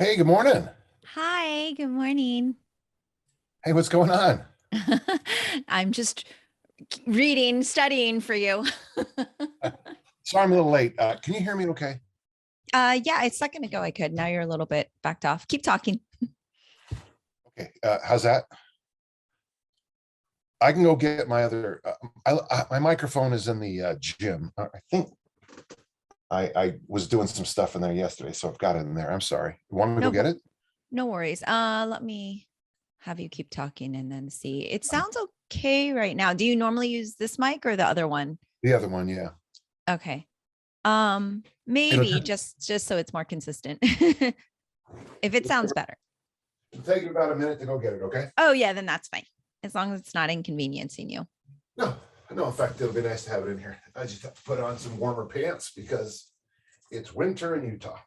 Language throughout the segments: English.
Hey, good morning. Hi, good morning. Hey, what's going on? I'm just reading, studying for you. Sorry, I'm a little late. Can you hear me okay? Yeah, a second ago I could. Now you're a little bit backed off. Keep talking. Okay. How's that? I can go get my other. My microphone is in the gym. I think I was doing some stuff in there yesterday, so I've got it in there. I'm sorry. You want me to go No, get it? no worries. Let me have you keep talking and then see. It sounds okay right now. Do you normally use this mic or the other one? The other one, yeah. Okay. It'll Maybe just just so it's more consistent. If it sounds better. it'll take you about a minute to go get it. Okay? Oh yeah, then that's fine. As long as it's not inconveniencing you. No, no. In fact, it'll be nice to have it in here. I just have to put on some warmer pants because it's winter in Utah.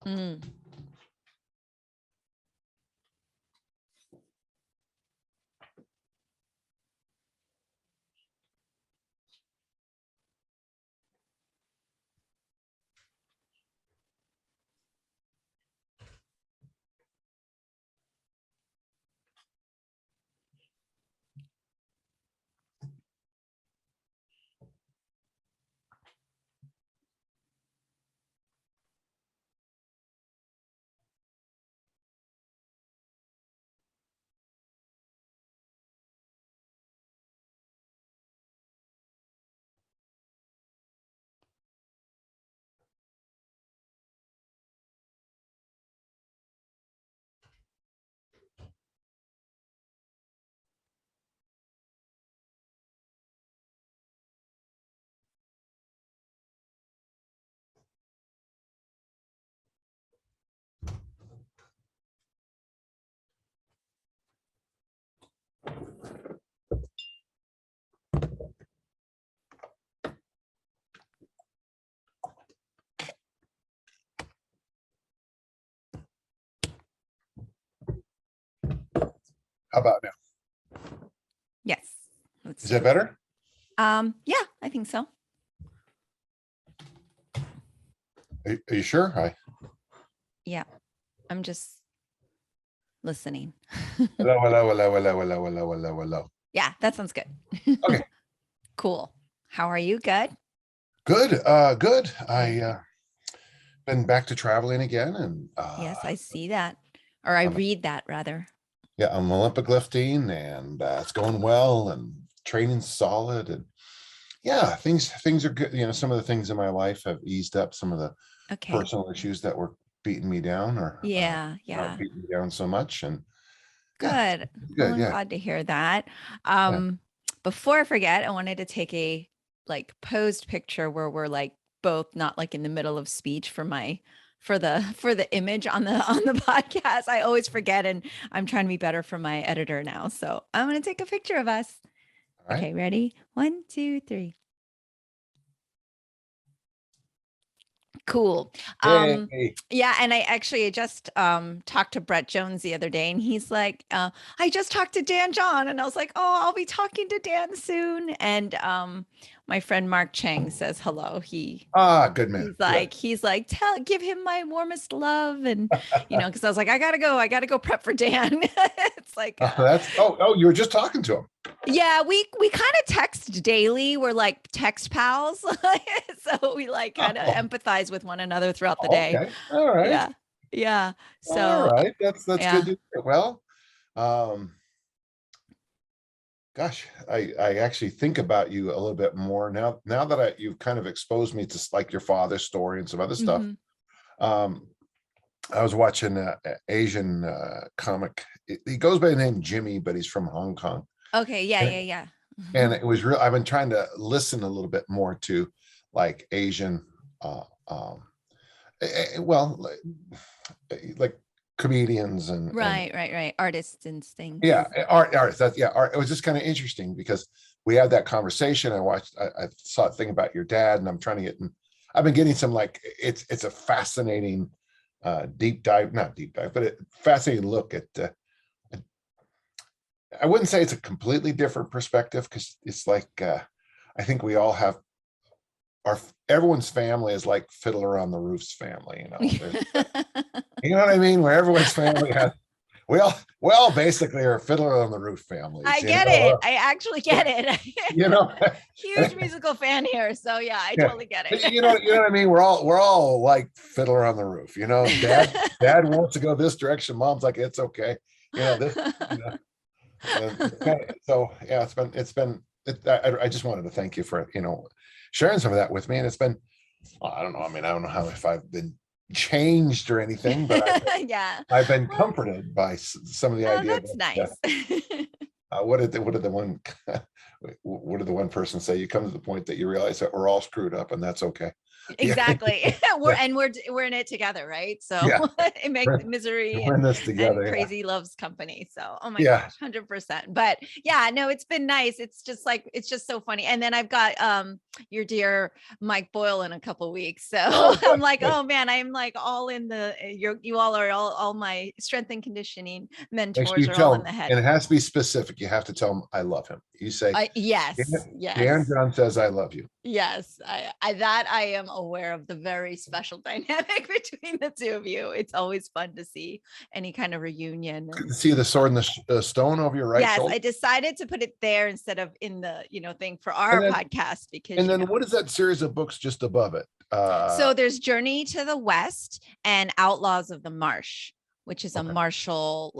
Mm. How about now? Yes. Let's Is see. that better? Yeah, I think so. Are you sure? Hi. Yeah. I'm just listening. Hello, hello, hello, hello, hello, hello, hello, hello. Yeah, that sounds good. Okay, Cool. How are you? Good? good. Good. I Good. been back to traveling again, and Yes, I see that. Or I I'm read that rather. yeah, I'm Olympic lifting, and it's going well, and training's solid, and yeah, things are good. Some of the things in my life have eased up. Some of the Okay. personal issues that were beating me down are Yeah, not yeah. beating me down so much, and yeah, Good. Well, good. I'm Yeah, glad to hear that. yeah. Before I forget, I wanted to take a like posed picture where we're like both not like in the middle of speech for my for the image on the podcast. I always forget and I'm trying to be better for my editor now. So I'm gonna take a picture of us. All right. Okay, ready? One, two, three. Cool. Yay. Yeah, and I actually just talked to Brett Jones the other day and he's like, I just talked to Dan John and I was like, "Oh, I'll be talking to Dan soon." And my friend Mark Chang says hello. Good man. Good. He's like, tell give him my warmest love and because I was like, I gotta go prep for Dan. It's like That's oh, you were just talking to him. yeah, we kind of text daily. We're like text pals. So we like kind of Oh, empathize with one another throughout the day. okay. All right. Yeah. Yeah. All So right. That's good yeah. to hear. Well, um, gosh, I actually think about you a little bit more now that you've kind of exposed me to like your father's story and some other stuff. Hmm. Um, I was watching a Asian comic. He goes by the name Jimmy, but he's from Hong Kong. Okay. Yeah, And, yeah, yeah. and it was real. I've been trying to listen a little bit more to like Asian, well, like comedians and Right, right, right. Artists and yeah, things. art. That's yeah, art. It was just kind of interesting because we had that conversation. I saw a thing about your dad, and I'm trying to get. I've been getting some like it's a fascinating deep dive, not deep dive, but a fascinating look at. I wouldn't say it's a completely different perspective because it's like I think we all have our everyone's family is like Fiddler on the Roof's family. There's You know what I mean? Where everyone's family has, we all basically are Fiddler on the Roof families. I You get know? it. I actually get it. You know, Huge musical fan here. So yeah, I yeah. totally get You know what I mean? We're all like Fiddler on the Roof. You know, dad wants to go this direction. Mom's like, it's okay. You know, this, you know, and it's so yeah, I just wanted to thank you for, you know, sharing some of that with me. And it's been, I don't know. I mean, I don't know how if I've been changed or anything, but yeah. I've been comforted by some of the Oh, idea that's that, nice. what did the one what did the one person say? You come to the point that you realize that we're all screwed up and that's okay. Yeah. Exactly. Yeah. We're in it together, right? So Yeah. it makes We're, misery we're in this and together. crazy loves company. So oh my Yeah. gosh, 100%. But yeah, no, it's been nice. It's just like it's just so funny. And then I've got your dear Mike Boyle in a couple weeks. So Oh, I'm like, oh man, I'm like all in the you all are all my strength and conditioning make sure you mentors are all tell in him, the head. and it has to be specific. You have to tell him I love him. You say, Yes, Dan yes. John says I love you. Yes, I am aware of the very special dynamic between the two of you. It's always fun to see any kind of reunion. See the sword and the stone over your right Yes, shoulder. I decided to put it there instead of in the thing for our podcast because And then what is that series of books just above it? So there's Journey to the West and Outlaws of the Marsh, which is a martial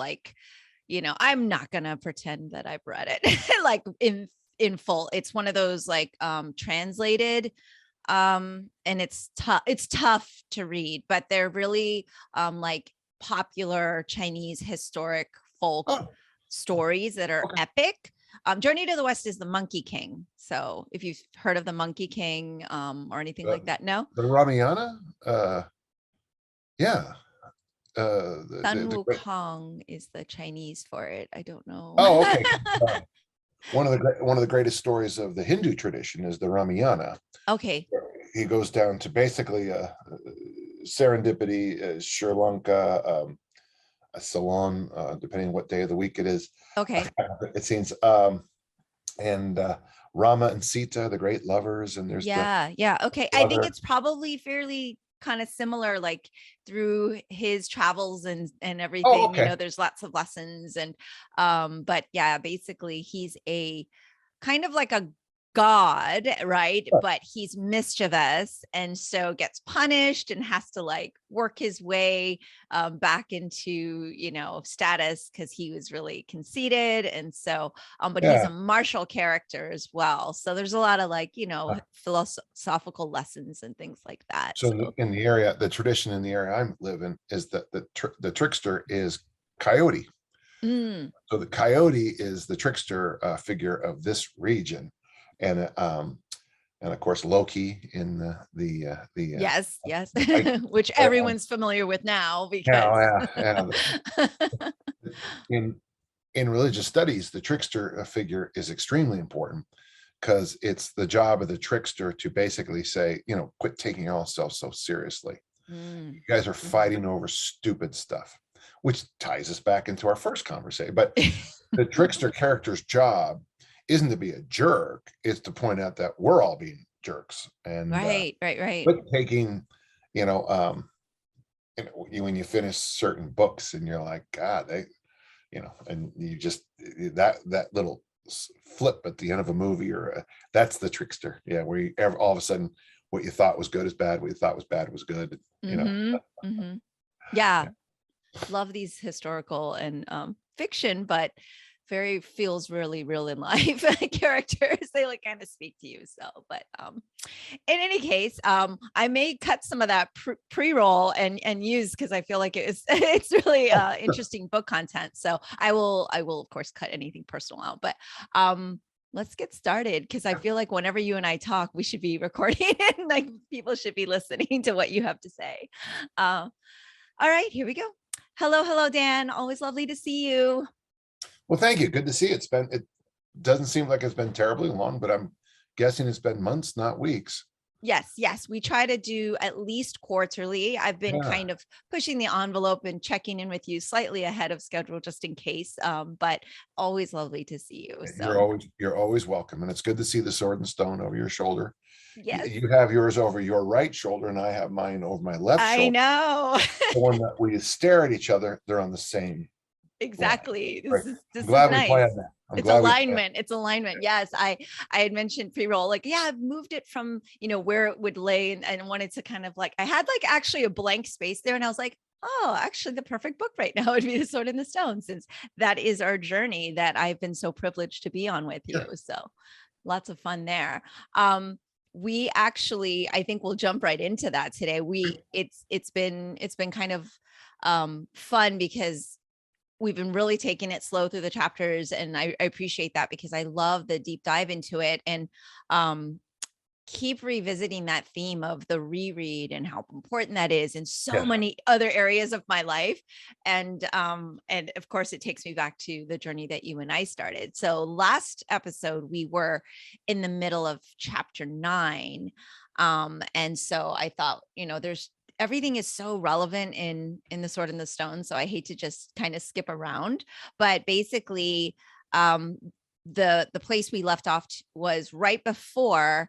I'm not gonna pretend that I've read it like in full. It's one of those like translated and it's tough to read, but they're really like popular Chinese historic folk stories that are epic. Journey to the West is the Monkey King. So if you've heard of the Monkey King or anything like that, no? The Ramayana? Yeah. Sun Wukong is the Chinese for it. I don't know. Oh, okay. One of the greatest stories of the Hindu tradition is the Ramayana. Okay. He goes down to basically serendipity, Sri Lanka, Ceylon, depending on what day of the week it is. Okay. It seems, and Rama and Sita, the great lovers, and there's okay. I think it's probably fairly kind of similar, like through his travels and everything. There's lots of lessons and but yeah, basically he's a kind of like a god, right? But he's mischievous and so gets punished and has to like work his way back into status because he was really conceited. And so but he's a martial character as well, so there's a lot of like philosophical lessons and things like that. So in the area, the tradition in the area I live in is that the trickster is Coyote. So the Coyote is the trickster figure of this region. And of course Loki in the yes which everyone's familiar with now because in religious studies the trickster figure is extremely important because it's the job of the trickster to basically say, quit taking yourself so seriously. You guys are fighting over stupid stuff, which ties us back into our first conversation. But the trickster character's job isn't to be a jerk, it's to point out that we're all being jerks. And right but taking when you finish certain books and you're like, God, they and you just that little flip at the end of a movie or that's the trickster, where you all of a sudden what you thought was good is bad, what you thought was bad was good. Love these historical and fiction, but very feels really real in life characters. They like kind of speak to you. So, but in any case, I may cut some of that pre-roll and use because I feel like it's really interesting book content. So I will of course cut anything personal out. But let's get started because I feel like whenever you and I talk, we should be recording and like people should be listening to what you have to say. All right, here we go. Hello, Dan. Always lovely to see you. Well, thank you. Good to see you. It doesn't seem like it's been terribly long, but I'm guessing it's been months, not weeks. Yes. We try to do at least quarterly. I've been Yeah. kind of pushing the envelope and checking in with you slightly ahead of schedule just in case. But always lovely to see you. So You're always welcome. And it's good to see the sword and stone over your shoulder. yes, You have yours over your right shoulder, and I have mine over my left I shoulder. know. The one that we stare at each other, they're on the same line. Exactly. Right. This I'm is glad we nice. planned that. I'm It's glad we planned. alignment. It's alignment. Yes. I had mentioned pre-roll, like, yeah, I've moved it from, where it would lay and wanted to kind of like, I had like actually a blank space there. And I was like, oh, actually the perfect book right now would be The Sword in the Stone, since that is our journey that I've been so privileged to be on with you. Sure. So lots of fun there. We actually, I think we'll jump right into that today. It's been kind of fun because we've been really taking it slow through the chapters, and I appreciate that because I love the deep dive into it, and keep revisiting that theme of the reread and how important that is in so Yes. many other areas of my life. And of course it takes me back to the journey that you and I started. So last episode we were in the middle of chapter 9, and so I thought, there's everything is so relevant in The Sword and the Stone, so I hate to just kind of skip around. But basically the place we left off was right before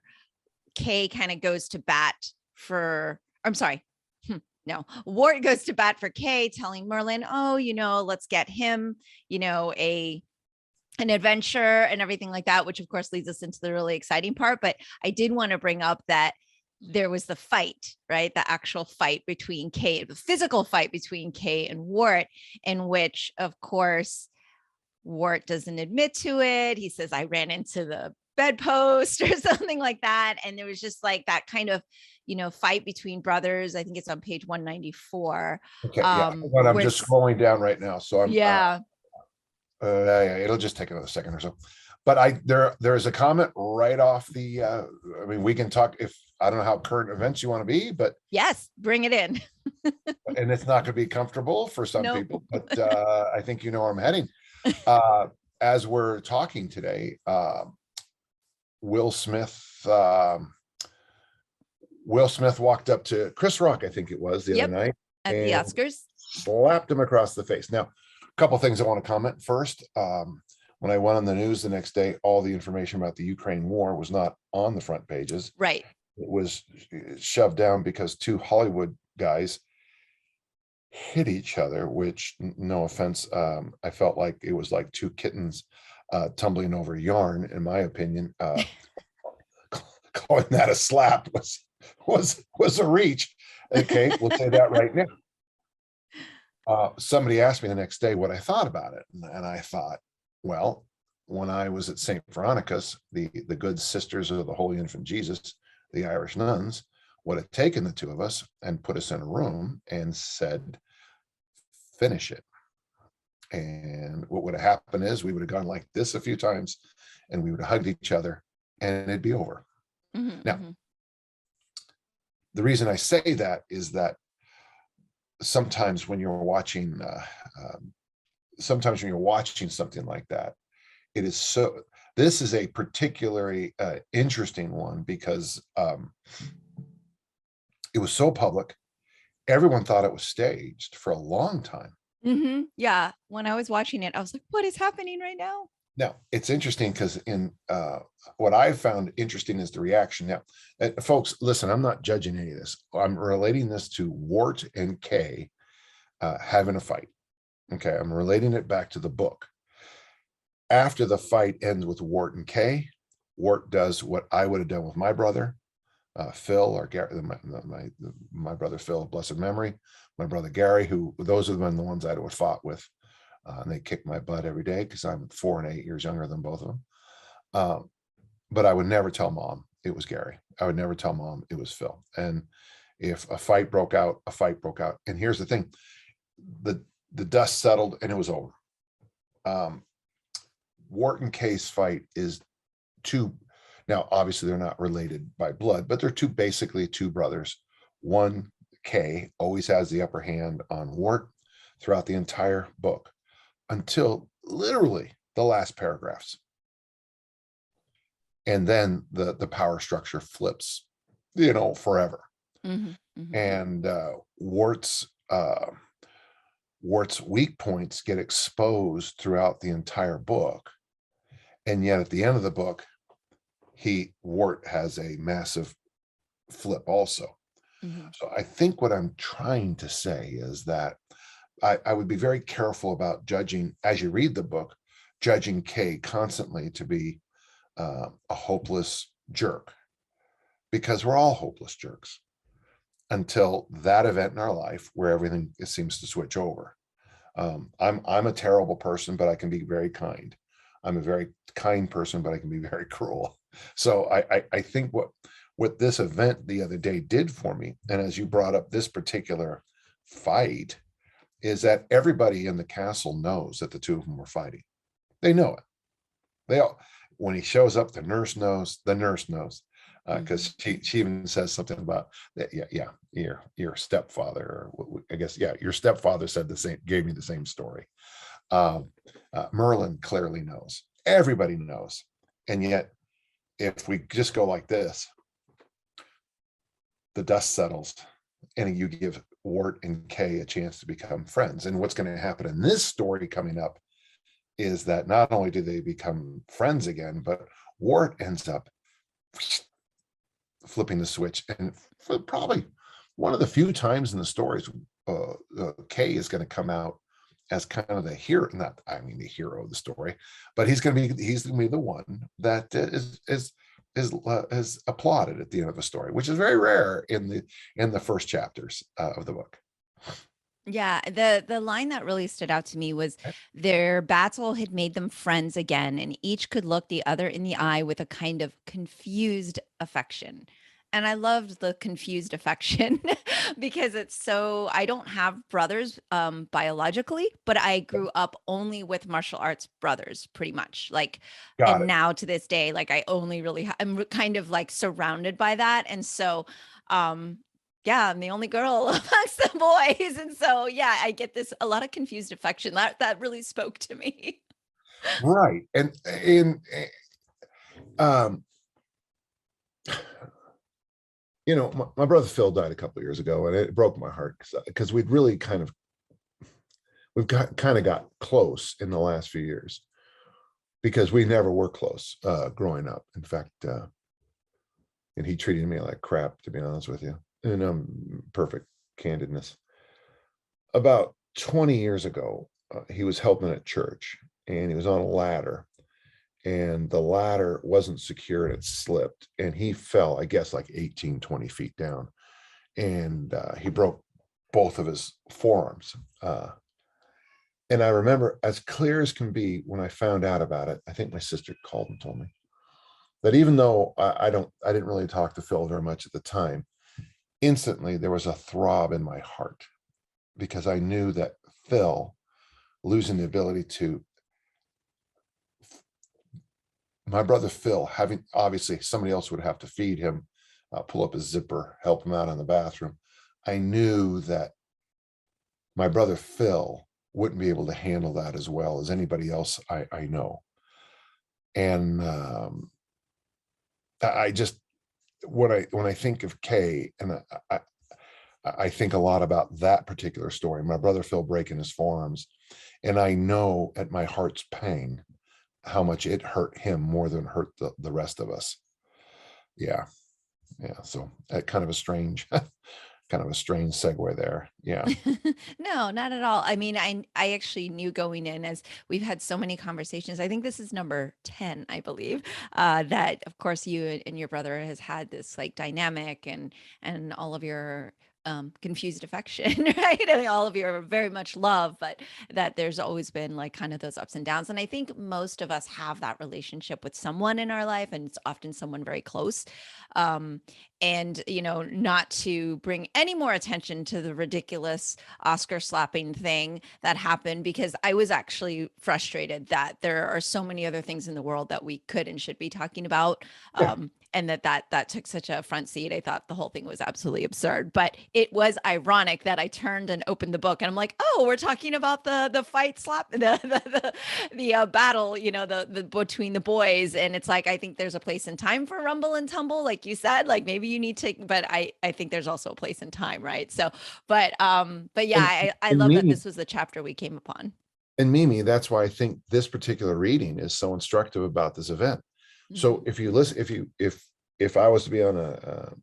Kay kind of goes to bat for, I'm sorry. No, Wart goes to bat for Kay, telling Merlin, oh, let's get him, an adventure and everything like that, which of course leads us into the really exciting part. But I did want to bring up that there was the fight, right? The actual fight between Kay, the physical fight between Kay and Wart, in which, of course, Wart doesn't admit to it. He says, I ran into the bedpost or something like that. And there was just like that kind of, fight between brothers. I think it's on page 194. Okay. Yeah. But I'm just scrolling down right now. So I'm, yeah. Yeah, it'll just take another second or so. But there's a comment right off the, I mean, we can talk if, I don't know how current events you want to be, but yes, bring it in. and it's not going to be comfortable for some people, but I think you know where I'm heading. As we're talking today, Will Smith walked up to Chris Rock, I think it was the other night, at the Oscars, slapped him across the face. Now, a couple things I want to comment. First, when I went on the news the next day, all the information about the Ukraine war was not on the front pages. Right. It was shoved down because two Hollywood guys hit each other, which, no offense, I felt like it was like two kittens tumbling over yarn, in my opinion. Calling that a slap was a reach. Okay, we'll say that right now. Somebody asked me the next day what I thought about it, and I thought, well, when I was at St. Veronica's, the good sisters of the Holy Infant Jesus, the Irish nuns, would have taken the two of us and put us in a room and said, finish it. And what would have happened is we would have gone like this a few times, and we would have hugged each other, and it'd be over. Mm-hmm, now, the reason I say that is that sometimes when you're watching something like that, it is so, this is a particularly interesting one because it was so public. Everyone thought it was staged for a long time. Yeah, when I was watching it, I was like, what is happening right now? Now, it's interesting because in what I found interesting is the reaction. Now, folks, listen, I'm not judging any of this. I'm relating this to Wart and Kay having a fight. Okay, I'm relating it back to the book. After the fight ends with Wart and Kay, Wart does what I would have done with my brother, Phil, or Gary, my brother Phil, blessed memory, my brother Gary, who those are the ones I would have fought with. And they kick my butt every day because I'm 4 and 8 years younger than both of them. But I would never tell mom it was Gary. I would never tell mom it was Phil. And if a fight broke out, a fight broke out. And here's the thing, the dust settled and it was over. Wharton Kay's fight is two, now obviously they're not related by blood, but they're basically two brothers. One, Kay, always has the upper hand on Wart throughout the entire book, until literally the last paragraphs. And then the power structure flips forever. Mhm, mhm, And Wart's weak points get exposed throughout the entire book. And yet at the end of the book, Wart has a massive flip also. mhm. So I think what I'm trying to say is that I would be very careful about judging, as you read the book, judging Kay constantly to be a hopeless jerk, because we're all hopeless jerks until that event in our life where everything seems to switch over. I'm a terrible person, but I can be very kind. I'm a very kind person, but I can be very cruel. So I think what this event the other day did for me, and as you brought up this particular fight, is that everybody in the castle knows that the two of them were fighting. They know it. They all, when he shows up, the nurse knows, because Mhm. she even says something about that. Yeah, your stepfather, or I guess, yeah, your stepfather said the same, gave me the same story. Merlin clearly knows. Everybody knows. And yet, if we just go like this, the dust settles, and you give Wart and Kay a chance to become friends. And what's going to happen in this story coming up is that not only do they become friends again, but Wart ends up flipping the switch. And for probably one of the few times in the stories, Kay is going to come out as kind of the hero, not, I mean, the hero of the story, but he's going to be the one that is applauded at the end of a story, which is very rare in the first chapters of the book. Yeah, the line that really stood out to me was their battle had made them friends again, and each could look the other in the eye with a kind of confused affection. And I loved the confused affection because it's so I don't have brothers biologically, but I grew up only with martial arts brothers pretty much. Like Got and it. now to this day like I only really I'm kind of like surrounded by that. And so um yeah, I'm the only girl amongst the boys, and so, yeah, I get this a lot of confused affection. That really spoke to me. Right. And um, my brother Phil died a couple of years ago, and it broke my heart because we'd really kind of got close in the last few years, because we never were close growing up. In fact, and he treated me like crap, to be honest with you, and perfect candidness. About 20 years ago, he was helping at church, and he was on a ladder, and the ladder wasn't secure, and it slipped, and he fell, I guess, like 18, 20 feet down, and he broke both of his forearms. And I remember as clear as can be, when I found out about it, I think my sister called and told me that, even though I didn't really talk to Phil very much at the time, instantly there was a throb in my heart, because I knew that Phil losing the ability to, my brother Phil, having, obviously somebody else would have to feed him, pull up his zipper, help him out in the bathroom. I knew that my brother Phil wouldn't be able to handle that as well as anybody else I know. And I just, when I think of Kay, and I think a lot about that particular story, my brother Phil breaking his forearms, and I know at my heart's pang how much it hurt him more than hurt the rest of us. Yeah, yeah. So kind of a strange, kind of a strange segue there. Yeah, No, not at all. I mean, I actually knew going in, as we've had so many conversations. I think this is number 10, I believe. That of course you and your brother has had this like dynamic and all of your confused affection, right? I mean, all of your very much love, but that there's always been like kind of those ups and downs. And I think most of us have that relationship with someone in our life, and it's often someone very close. Um, and not to bring any more attention to the ridiculous Oscar slapping thing that happened, because I was actually frustrated that there are so many other things in the world that we could and should be talking about. yeah, And that took such a front seat. I thought the whole thing was absolutely absurd, but it was ironic that I turned and opened the book and I'm like, oh, we're talking about the fight slap, the battle, you know, the between the boys. And it's like, I think there's a place and time for rumble and tumble, like you said, like maybe you need to, but I think there's also a place and time, right? So, but yeah, And, I and love that Mimi, this was the chapter we came upon. and Mimi, that's why I think this particular reading is so instructive about this event. So Mhm. if you listen, if I was to be on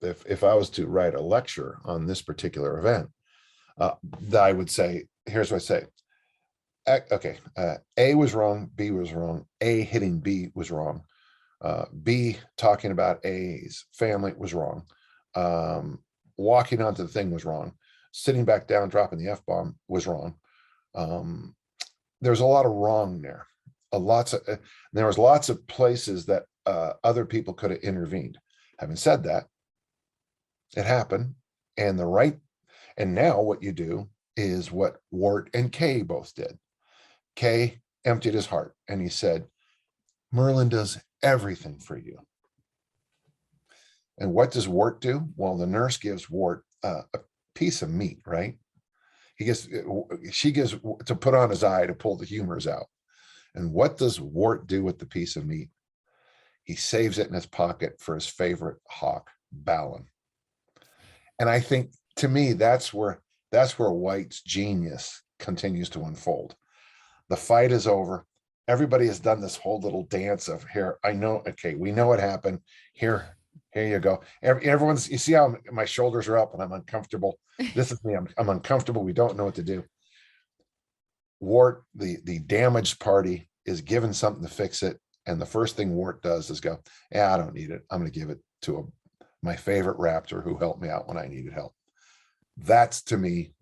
if I was to write a lecture on this particular event, I would say, here's what I say. Okay, A was wrong, B was wrong, A hitting B was wrong, B talking about A's family was wrong, walking onto the thing was wrong, sitting back down, dropping the F-bomb was wrong. There's a lot of wrong there. There was lots of places that other people could have intervened. Having said that, it happened, and now what you do is what Wart and Kay both did. Kay emptied his heart and he said, Merlin does everything for you. And what does Wart do? Well, the nurse gives Wart a piece of meat, right? She gives to put on his eye to pull the humors out. And what does Wart do with the piece of meat? He saves it in his pocket for his favorite hawk, Balin. And I think, to me, that's where White's genius continues to unfold. The fight is over. Everybody has done this whole little dance of, here, I know, okay, we know what happened. Here you go. Everyone's, you see how my shoulders are up and I'm uncomfortable. This is me. I'm uncomfortable. We don't know what to do. Wart, the damaged party, is given something to fix it. And the first thing Wart does is go, yeah, I don't need it. I'm going to give it to my favorite raptor who helped me out when I needed help. That's, to me,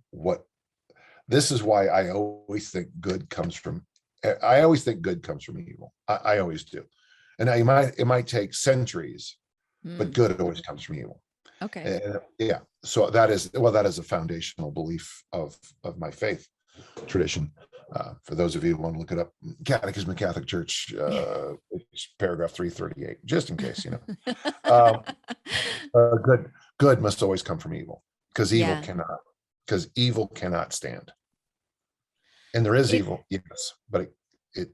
this is why I always think good comes from evil. I always do. And it might take centuries, but good always comes from evil. Okay. And yeah, so that is a foundational belief of my faith tradition. For those of you who want to look it up, Catechism of Catholic Church, paragraph 338, just in case, you know. Good must always come from evil, because Yeah. evil cannot stand. And there is It, evil, yes, but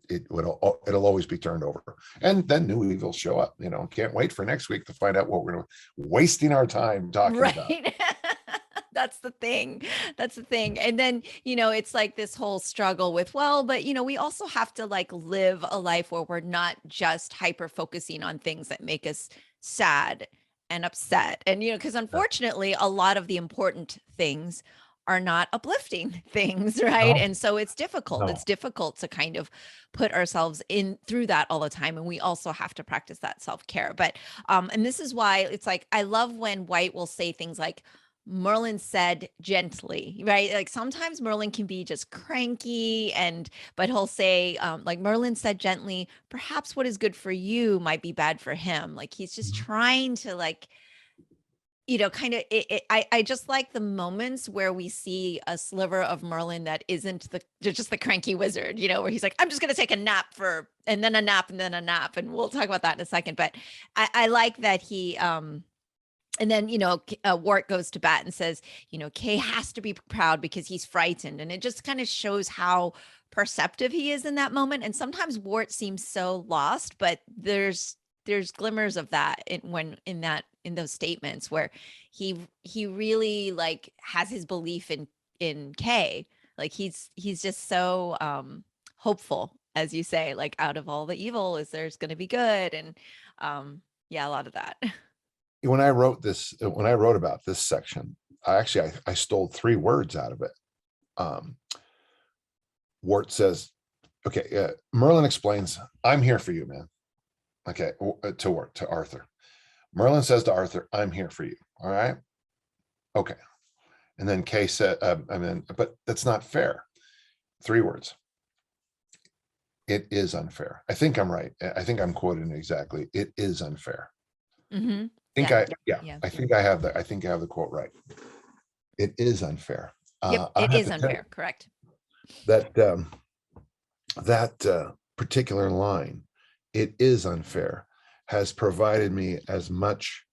it'll always be turned over, and then new evils show up. You know, can't wait for next week to find out what we're wasting our time talking about. right. That's the thing. That's the thing. And then, you know, it's like this whole struggle with, well, but, you know, we also have to like live a life where we're not just hyper focusing on things that make us sad and upset. And, you know, because unfortunately, a lot of the important things are not uplifting things, right? No, And so it's difficult. no. It's difficult to kind of put ourselves in through that all the time. And we also have to practice that self-care. But and this is why it's like I love when White will say things like, Merlin said gently, right? Like sometimes Merlin can be just cranky, but he'll say, like Merlin said gently, perhaps what is good for you might be bad for him. Like he's just trying to, like, you know, kind of, I just like the moments where we see a sliver of Merlin that isn't just the cranky wizard, you know, where he's like, I'm just going to take a nap and then a nap and then a nap. And we'll talk about that in a second. But I like that he, and then, you know, Wart goes to bat and says, you know, Kay has to be proud because he's frightened. And it just kind of shows how perceptive he is in that moment. And sometimes Wart seems so lost, but there's glimmers of that in those statements where he really like has his belief in Kay. Like he's just so hopeful, as you say, like out of all the evil is there's going to be good. And yeah, a lot of that. When I wrote about this section, I stole 3 words out of it. Wart says, okay, Merlin explains, I'm here for you, man. Okay, to Arthur. Merlin says to Arthur, I'm here for you. All right. Okay. And then Kay said, but that's not fair. 3 words. It is unfair. I think I'm right. I think I'm quoting exactly. It is unfair. Mm-hmm. I think I have the quote right. It is unfair. Yep, it is unfair. Correct. That particular line, it is unfair, has provided me as much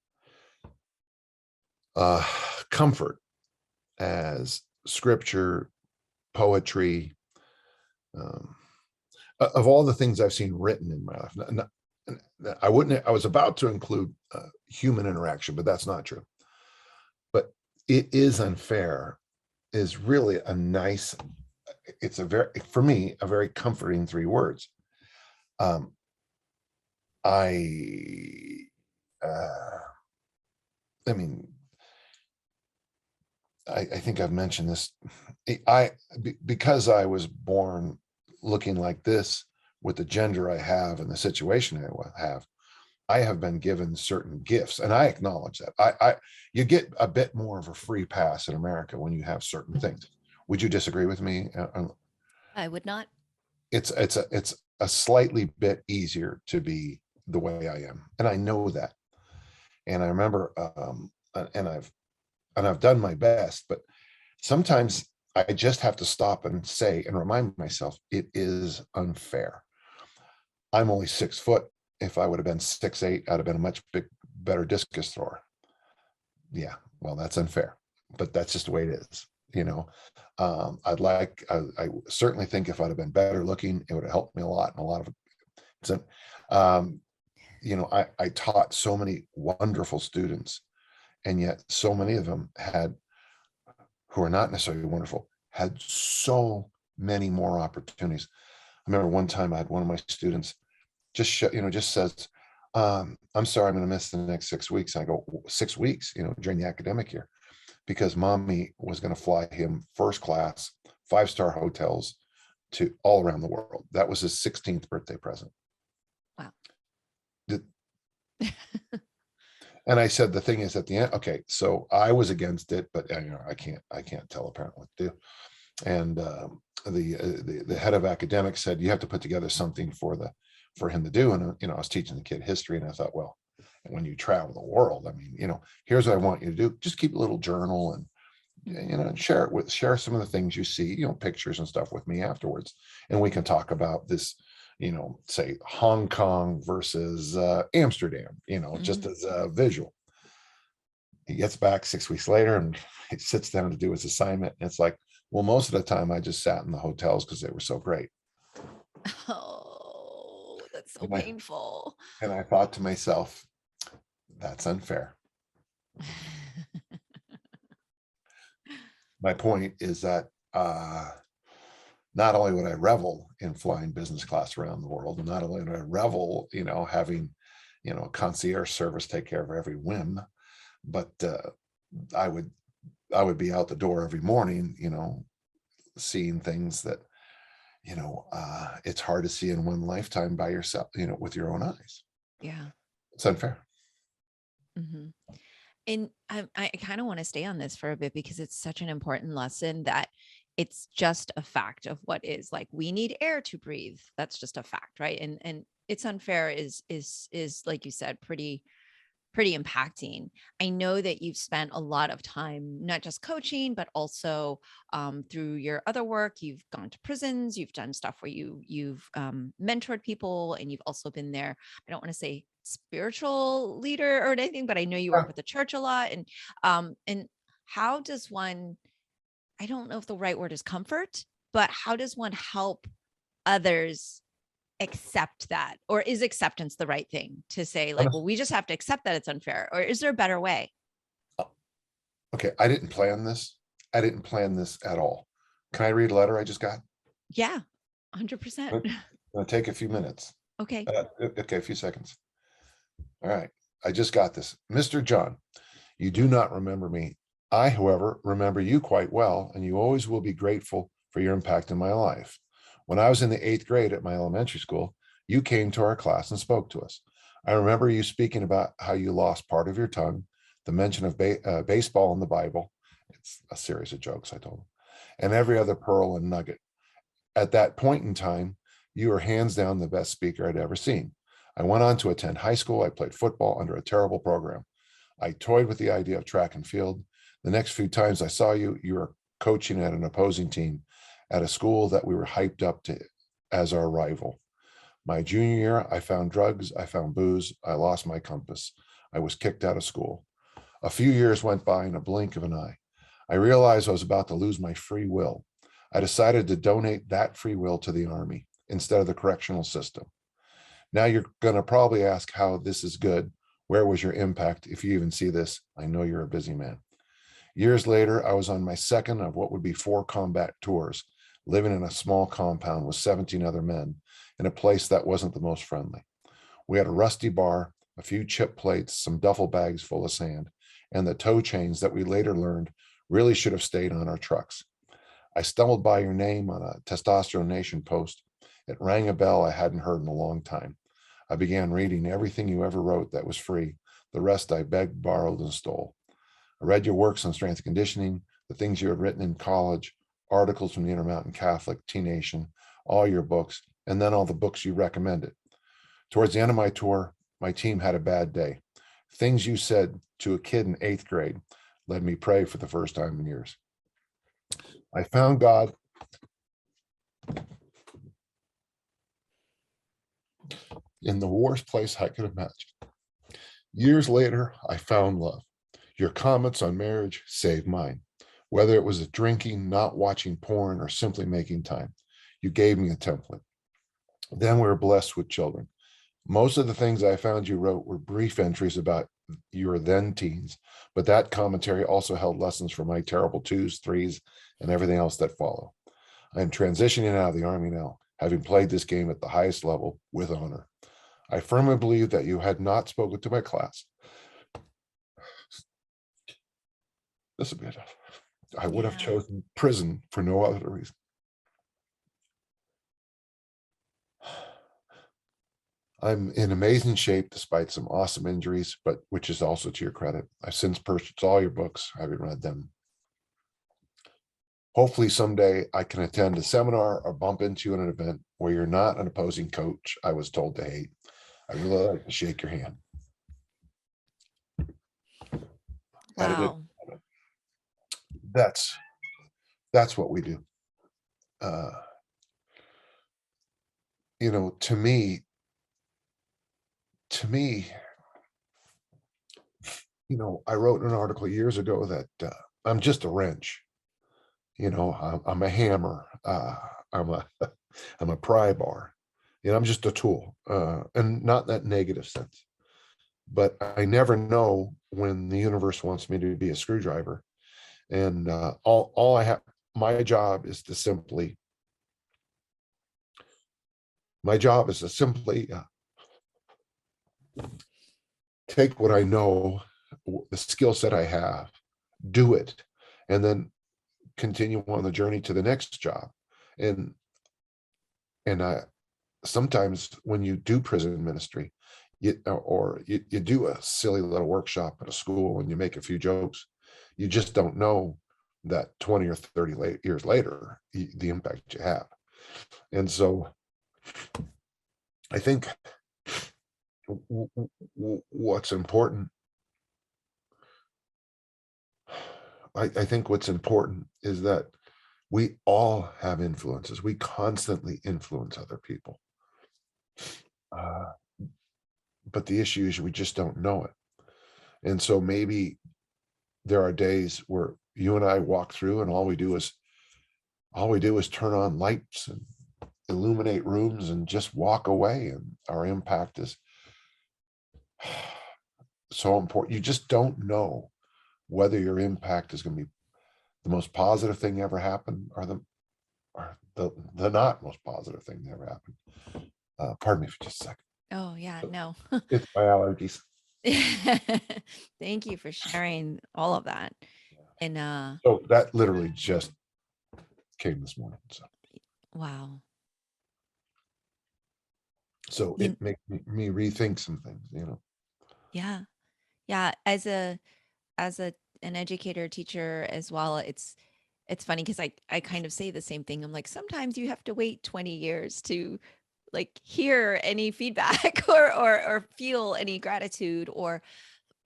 comfort as scripture, poetry, um, of all the things I've seen written in my life. I was about to include human interaction, but that's not true. But it is unfair is really a nice, it's a very, for me, a very comforting 3 words. I mean, I think I've mentioned this. Because I was born looking like this with the gender I have and the situation I have been given certain gifts, and I acknowledge that. You get a bit more of a free pass in America when you have certain things. Would you disagree with me? I would not. It's a slightly bit easier to be the way I am, and I know that. And I remember, and I've done my best, but sometimes I just have to stop and say and remind myself it is unfair. I'm only 6 foot. If I would have been 6'8", I'd have been a much better discus thrower. Yeah, well, that's unfair, but that's just the way it is. I certainly think if I'd have been better looking, it would have helped me a lot. And a lot of it. I taught so many wonderful students, and yet so many of them who are not necessarily wonderful, had so many more opportunities. I remember one time I had one of my students just says, I'm sorry, I'm going to miss the next 6 weeks. And I go, 6 weeks, during the academic year, because mommy was going to fly him first class, 5-star hotels to all around the world. That was his 16th birthday present. Wow. And I said, the thing is at the end, okay, so I was against it, but I can't tell a parent what to do. And the head of academics said, you have to put together something for him to do. And I was teaching the kid history, and I thought, well, when you travel the world, here's what I want you to do: just keep a little journal and share some of the things you see, pictures and stuff with me afterwards, and we can talk about this, say Hong Kong versus Amsterdam, just as a visual. He gets back 6 weeks later and he sits down to do his assignment, and it's like, well, most of the time I just sat in the hotels because they were so great. Oh, that's so painful. And I thought to myself, that's unfair. My point is that not only would I revel in flying business class around the world, and not only would I revel, having, concierge service take care of every whim, but I would be out the door every morning, seeing things that, it's hard to see in one lifetime by yourself, with your own eyes. Yeah. It's unfair. Mm-hmm. And I kind of want to stay on this for a bit, because it's such an important lesson that it's just a fact of what is. Like, we need air to breathe. That's just a fact, right? And it's unfair is like you said, pretty impacting. I know that you've spent a lot of time, not just coaching, but also through your other work. You've gone to prisons, you've done stuff where you've mentored people, and you've also been there. I don't want to say spiritual leader or anything, but I know you work with the church a lot. And how does one, I don't know if the right word is comfort, but how does one help others accept that? Or is acceptance the right thing to say? Like, well, we just have to accept that it's unfair, or is there a better way? Okay, I didn't plan this. I didn't plan this at all. Can I read a letter I just got? Yeah, 100%. It'll take a few minutes. Okay. Okay, a few seconds. All right, I just got this. Mr. John, you do not remember me. I, however, remember you quite well, and you always will be grateful for your impact in my life. When I was in the 8th grade at my elementary school, you came to our class and spoke to us. I remember you speaking about how you lost part of your tongue, the mention of baseball in the Bible. It's a series of jokes, I told him, and every other pearl and nugget. At that point in time, you were hands down the best speaker I'd ever seen. I went on to attend high school. I played football under a terrible program. I toyed with the idea of track and field. The next few times I saw you, you were coaching at an opposing team at a school that we were hyped up to as our rival. My junior year, I found drugs, I found booze, I lost my compass. I was kicked out of school. A few years went by in a blink of an eye. I realized I was about to lose my free will. I decided to donate that free will to the Army instead of the correctional system. Now you're going to probably ask how this is good. Where was your impact? If you even see this, I know you're a busy man. Years later, I was on my second of what would be 4 combat tours, living in a small compound with 17 other men in a place that wasn't the most friendly. We had a rusty bar, a few chip plates, some duffel bags full of sand, and the tow chains that we later learned really should have stayed on our trucks. I stumbled by your name on a Testosterone Nation post. It rang a bell I hadn't heard in a long time. I began reading everything you ever wrote that was free. The rest I begged, borrowed, and stole. I read your works on strength and conditioning, the things you had written in college, articles from the Intermountain Catholic, T-Nation, all your books, and then all the books you recommended. Towards the end of my tour, my team had a bad day. Things you said to a kid in 8th grade led me pray for the first time in years. I found God in the worst place I could imagine. Years later, I found love. Your comments on marriage saved mine. Whether it was drinking, not watching porn, or simply making time, you gave me a template. Then we were blessed with children. Most of the things I found you wrote were brief entries about your then teens, but that commentary also held lessons for my terrible 2s, 3s, and everything else that follow. I am transitioning out of the Army now, having played this game at the highest level with honor. I firmly believe that you had not spoken to my class. This would be enough. I would have chosen prison for no other reason. I'm in amazing shape despite some awesome injuries, but which is also to your credit. I've since purchased all your books, having read them. Hopefully someday I can attend a seminar or bump into you in an event where you're not an opposing coach I was told to hate. I really like to shake your hand. Wow. That's what we do. You know, to me, you know, I wrote an article years ago that I'm just a wrench. You know, I'm a hammer. I'm a I'm a pry bar. You know, I'm just a tool, and not in that negative sense. But I never know when the universe wants me to be a screwdriver. And all I have, my job is to simply, take what I know, the skill set I have, do it, and then continue on the journey to the next job. And I sometimes when you do prison ministry, you do a silly little workshop at a school and you make a few jokes, you just don't know that 20 or 30 years later, the impact you have. And so I think what's important, I think what's important is that we all have influences. We constantly influence other people. But the issue is we just don't know it. And so maybe there are days where you and I walk through and all we do is turn on lights and illuminate rooms and just walk away. And our impact is so important. You just don't know whether your impact is going to be the most positive thing ever happened or the not most positive thing that ever happened. Pardon me for just a second. Oh yeah, no. It's my allergies. Thank you for sharing all of that. And So that literally just came this morning. wow. So it makes me rethink some things, you know. Yeah. Yeah. As an educator, teacher as well, it's funny because I kind of say the same thing. I'm like, sometimes you have to wait 20 years to like hear any feedback or feel any gratitude or,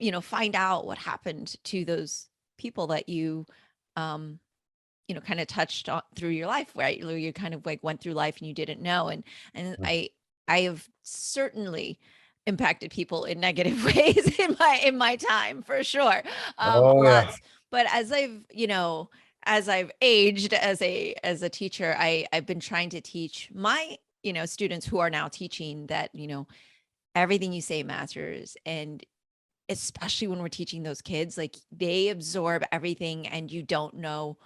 you know, find out what happened to those people that you, you know, kind of touched on through your life, right? You kind of like went through life and you didn't know. And I have certainly impacted people in negative ways in my time for sure. Oh yeah. Lots. But as I've aged as a teacher, I've been trying to teach my, students who are now teaching that, everything you say matters. And especially when we're teaching those kids, like they absorb everything and you don't know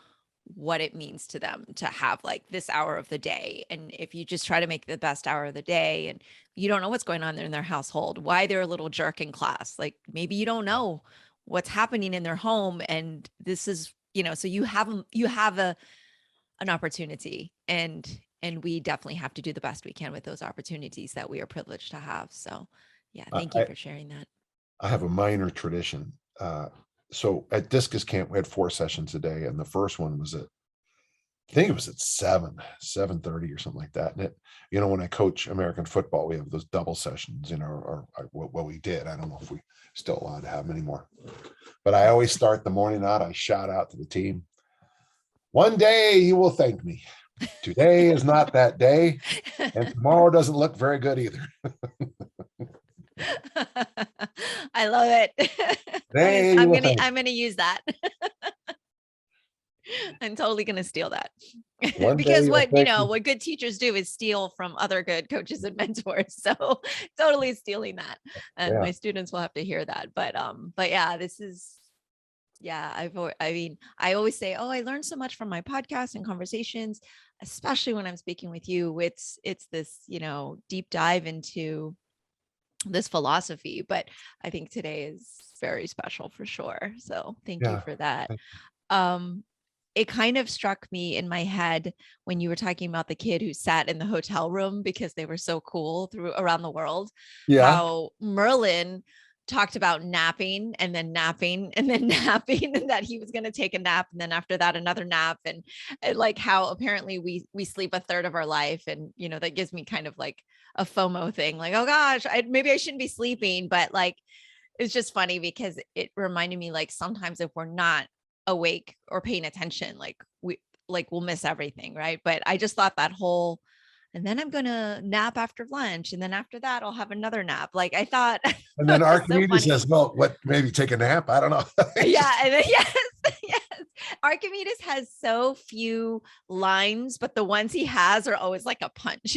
what it means to them to have like this hour of the day. And if you just try to make the best hour of the day and you don't know what's going on in their household, why they're a little jerk in class, like maybe you don't know what's happening in their home. And this is, so you have an opportunity, and we definitely have to do the best we can with those opportunities that we are privileged to have. So yeah, thank you I, for sharing that. I have a minor tradition. So at discus camp, we had 4 sessions a day, and the first one was at, I think it was at 7:30 or something like that. And when I coach American football, we have those double sessions, or what we did. I don't know if we still allowed to have them anymore. But I always start the morning out. I shout out to the team, "One day you will thank me. Today is not that day, and tomorrow doesn't look very good either." I love it. Today you will thank I'm gonna use that. I'm totally gonna steal that. one day Because you'll thank me. what good teachers do is steal from other good coaches and mentors. So totally stealing that. And Yeah. my students will have to hear that. But yeah, this is, yeah, I mean, I always say, oh, I learned so much from my podcast and conversations, especially when I'm speaking with you. It's this, deep dive into this philosophy. But I think today is very special for sure. So thank you Yeah. for that. Um, it kind of struck me in my head when you were talking about the kid who sat in the hotel room because they were so cool through around the world, Yeah. how Merlin talked about napping and then napping and then napping, and that he was going to take a nap. And then after that, another nap. And like how apparently we sleep a third of our life. And, that gives me kind of like a FOMO thing, like, oh gosh, maybe I shouldn't be sleeping. But like, it's just funny because it reminded me, like, sometimes if we're not awake or paying attention, like we'll miss everything, right? But I just thought that whole, and then I'm gonna nap after lunch, and then after that I'll have another nap, like I thought. And then It's so Archimedes funny. says, well, what, maybe take a nap? I don't know. Yeah, and then yes, yes. Archimedes has so few lines, but the ones he has are always like a punch.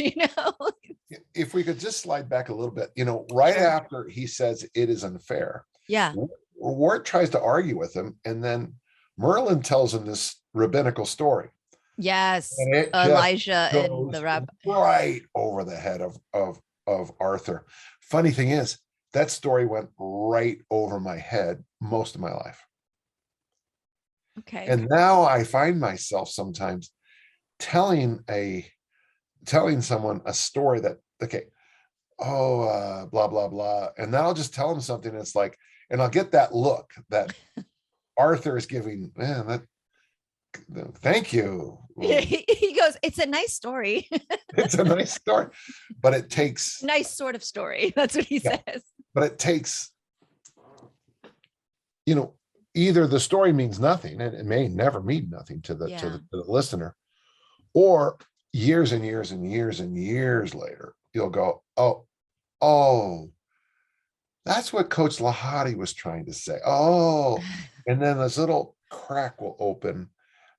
If we could just slide back a little bit, right Sure. after he says it is unfair, Yeah. Wart tries to argue with him, and then Merlin tells him this rabbinical story, Yes. and it just Elijah and goes the rabbi. right over the head of Arthur. Funny thing is, that story went right over my head most of my life. Okay. And now I find myself sometimes telling someone a story that, okay, blah blah blah, and then I'll just tell them something that's like, and I'll get that look that Arthur is giving, man, that, thank you. He goes, it's a nice story. It's a nice story, but it takes, Nice sort of story. That's what he yeah, says. but it takes, either the story means nothing, and it may never mean nothing to the listener, or years and years and years and years later, you'll go, oh, that's what Coach Lahadi was trying to say. Oh, and then this little crack will open.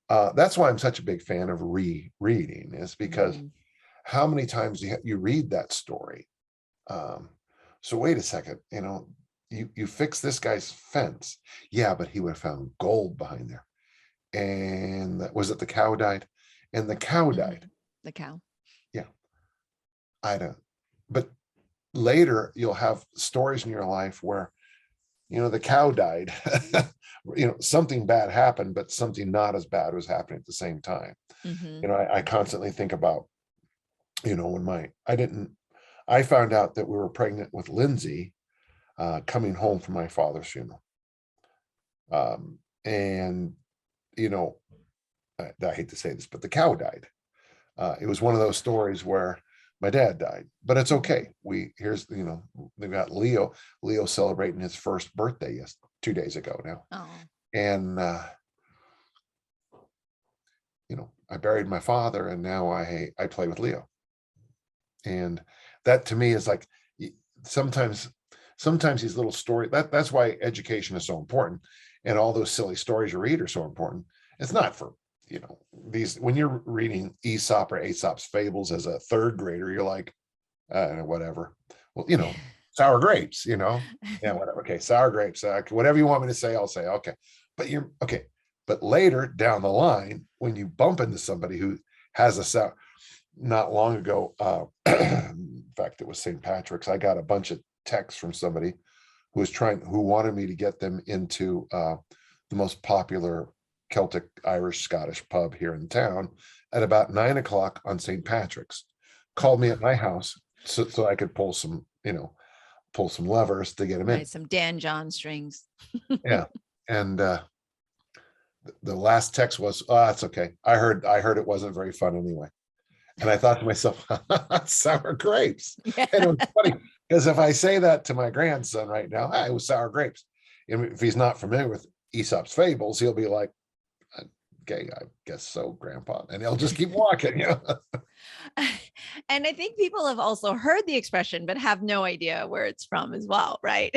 That's why I'm such a big fan of rereading, is because how many times you read that story. So wait a second, you fix this guy's fence. Yeah, but he would have found gold behind there. And was it the cow died? And the cow died. The cow. Yeah. I don't, but later you'll have stories in your life where, the cow died. Something bad happened, but something not as bad was happening at the same time. I constantly think about, when I found out that we were pregnant with Lindsay, coming home from my father's funeral. And, I hate to say this, but the cow died. It was one of those stories where my dad died, but it's okay. We've got Leo celebrating his first birthday 2 days ago now. Oh. And, I buried my father, and now I play with Leo. And that to me is like, sometimes these little stories, that's why education is so important, and all those silly stories you read are so important. It's not for, these, when you're reading Aesop or Aesop's fables as a third grader, you're like, whatever. Well, sour grapes, yeah, whatever. Okay, sour grapes, whatever you want me to say, I'll say, okay. But you're okay. But later down the line, when you bump into somebody who has a sour, not long ago, in fact, it was St. Patrick's, I got a bunch of texts from somebody who wanted me to get them into the most popular Celtic, Irish, Scottish pub here in town at about 9 o'clock on St. Patrick's. Called me at my house so I could pull some levers to get them in. Right, some Dan John strings. Yeah, and the last text was, "Oh, it's okay. I heard it wasn't very fun anyway." And I thought to myself, sour grapes. Yeah. And it was funny because if I say that to my grandson right now, "Hey, it was sour grapes," and if he's not familiar with Aesop's fables, he'll be like, "Okay, I guess so, Grandpa," and he'll just keep walking. And I think people have also heard the expression, but have no idea where it's from as well, right?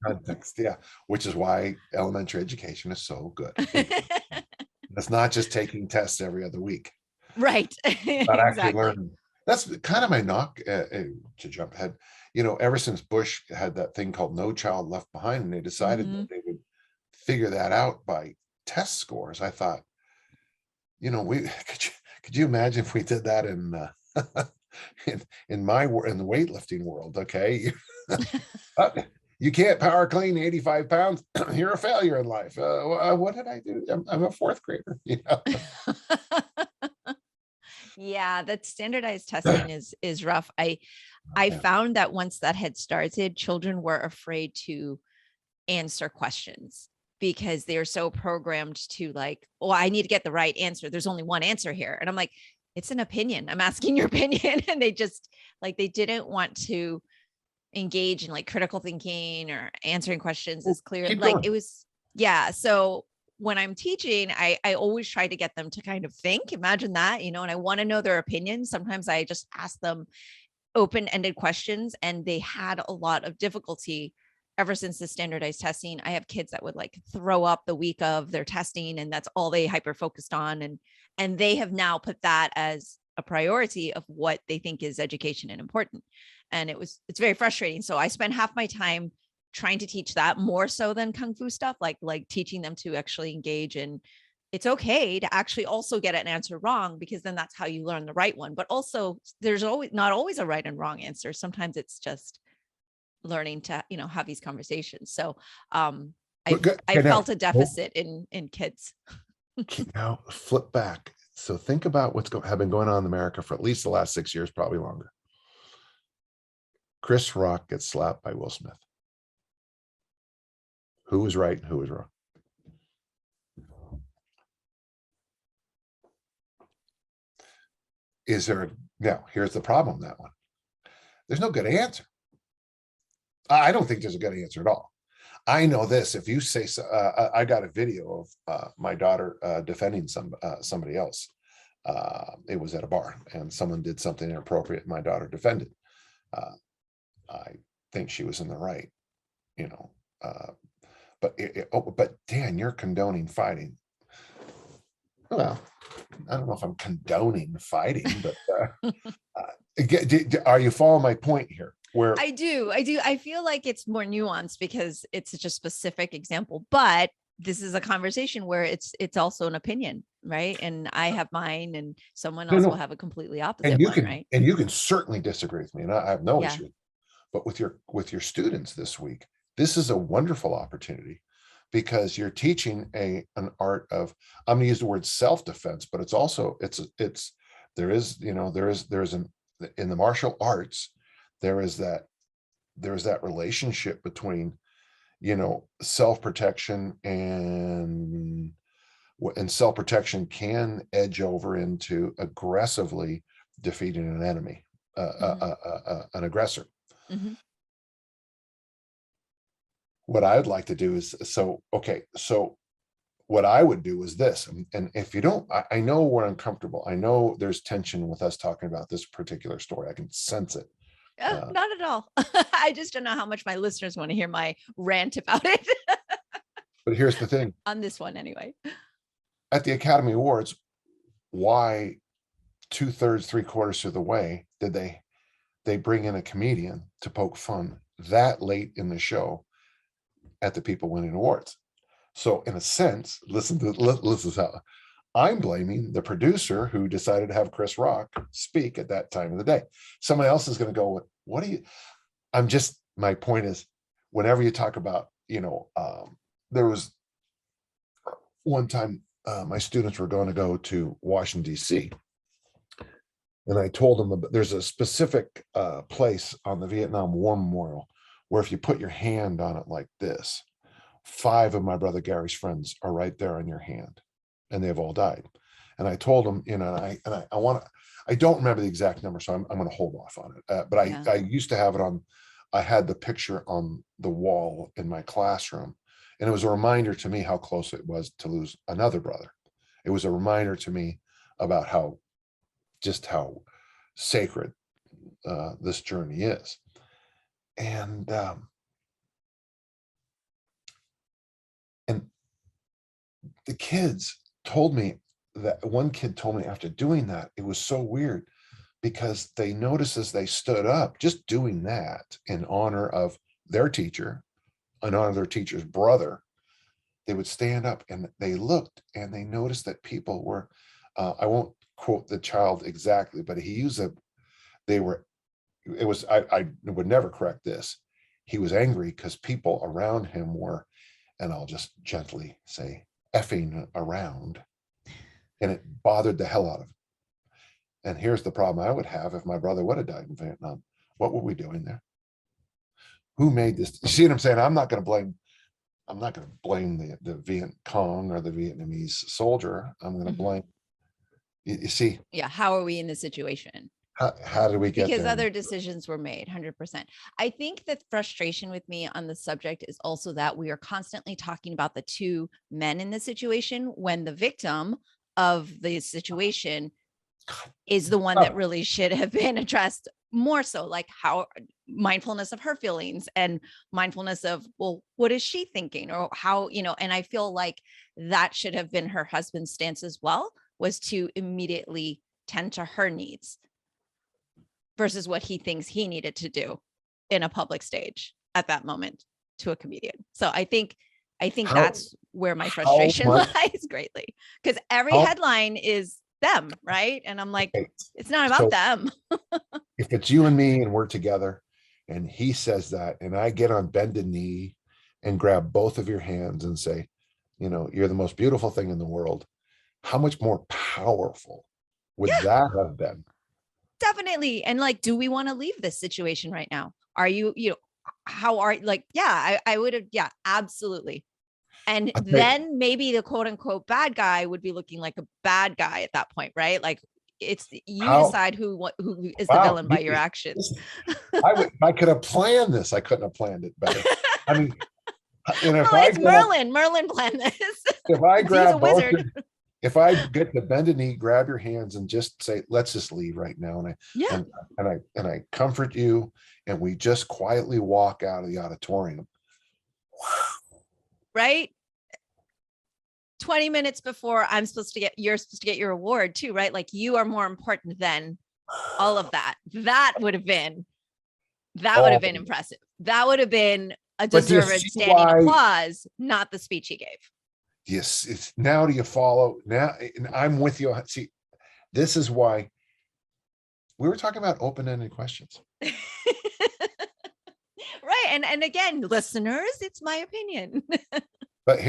Context, yeah, which is why elementary education is so good. It's not just taking tests every other week. Right. But actually learning. That's kind of my knock, to jump ahead. Ever since Bush had that thing called No Child Left Behind, and they decided that they would figure that out by test scores, I thought, could you imagine if we did that in in the weightlifting world? Okay, you can't power clean 85 pounds. You're a failure in life. What did I do? I'm a fourth grader. Yeah, that standardized testing is rough. I found that once that had started, children were afraid to answer questions because they're so programmed to like, oh, I need to get the right answer. There's only one answer here. And I'm like, it's an opinion. I'm asking your opinion. And they just like, they didn't want to engage in like critical thinking or answering questions as clear. Like it was, yeah. So when I'm teaching, I always try to get them to kind of think, imagine that, and I want to know their opinion. Sometimes I just ask them open-ended questions, and they had a lot of difficulty ever since the standardized testing. I have kids that would like throw up the week of their testing, and that's all they hyper focused on. And they have now put that as a priority of what they think is education and important. And it's very frustrating. So I spend half my time trying to teach that more so than Kung Fu stuff, like teaching them to actually engage in, it's okay to actually also get an answer wrong, because then that's how you learn the right one. But also there's not always a right and wrong answer. Sometimes it's just learning to, have these conversations. So I felt a deficit in kids. Now flip back. So think about what's have been going on in America for at least the last 6 years, probably longer. Chris Rock gets slapped by Will Smith. Who was right and who was wrong? Now, here's the problem, that one. There's no good answer. I don't think there's a good answer at all. I know this. If you say, I got a video of my daughter defending somebody else. It was at a bar, and someone did something inappropriate. My daughter defended. I think she was in the right, but Dan, you're condoning fighting. Well, I don't know if I'm condoning fighting, but are you following my point here? Where I do. I feel like it's more nuanced because it's such a specific example, but this is a conversation where it's also an opinion, right? And I have mine, and someone else will have a completely opposite one, right? And you can certainly disagree with me, and I have no issue. But with your students this week, this is a wonderful opportunity, because you're teaching an art of, I'm going to use the word self-defense, but it's also there is in the martial arts, there is that relationship between self-protection, and self-protection can edge over into aggressively defeating an enemy, an aggressor. Mm-hmm. What I'd like to do is, so what I would do is this, and if you don't, I know we're uncomfortable. I know there's tension with us talking about this particular story. I can sense it. Not at all. I just don't know how much my listeners want to hear my rant about it. But here's the thing. On this one anyway. At the Academy Awards, why 2/3, 3/4 of the way did they bring in a comedian to poke fun that late in the show at the people winning awards? So in a sense, listen to how I'm blaming the producer who decided to have Chris Rock speak at that time of the day. Somebody else is going to go, what do you, my point is, whenever you talk about, there was one time my students were going to go to Washington, D.C. And I told them there's a specific place on the Vietnam War Memorial where if you put your hand on it like this, 5 of my brother Gary's friends are right there on your hand, and they've all died. And I told them, I don't remember the exact number, so I'm going to hold off on it. But I used to have it on. I had the picture on the wall in my classroom, and it was a reminder to me how close it was to lose another brother. It was a reminder to me about how sacred this journey is. And the kids told me that one kid told me after doing that, it was so weird because they noticed as they stood up, just doing that in honor of their teacher, in honor of their teacher's brother, they would stand up and they looked and they noticed that people were, I won't quote the child exactly, but he used I would never correct this. He was angry because people around him were, and I'll just gently say, effing around. And it bothered the hell out of him. And here's the problem I would have if my brother would have died in Vietnam. What were we doing there? Who made this? You see what I'm saying? I'm not going to blame the Viet Cong or the Vietnamese soldier. I'm going to blame, you see. Yeah. How are we in this situation? How did we get because there? Other decisions were made. 100%. I think the frustration with me on the subject is also that we are constantly talking about the 2 men in the situation when the victim of the situation is the one that really should have been addressed more so, like how mindfulness of her feelings and mindfulness of, well, what is she thinking, or how, and I feel like that should have been her husband's stance as well, was to immediately tend to her needs versus what he thinks he needed to do in a public stage at that moment to a comedian. So I think that's where my frustration lies greatly, because every headline is them, right? And I'm like, it's not about them. If it's you and me and we're together and he says that, and I get on bended knee and grab both of your hands and say, you're the most beautiful thing in the world, how much more powerful would that have been? Definitely. And like, do we want to leave this situation right now? Are you, how are I would have, absolutely. And then maybe the quote unquote bad guy would be looking like a bad guy at that point, right? Like it's you decide who is the villain by your actions. I could have planned this. I couldn't have planned it better. I mean, it's Merlin. Merlin planned this. If I grab both, if I get to bend a knee, grab your hands and just say, let's just leave right now. And I comfort you and we just quietly walk out of the auditorium. Right? 20 minutes before you're supposed to get your award too, right? Like you are more important than all of that. That would have been impressive. That would have been a deserved standing applause, not the speech he gave. Yes. Now do you follow? Now, and I'm with you. See, this is why we were talking about open-ended questions. Right. And again, listeners, it's my opinion. But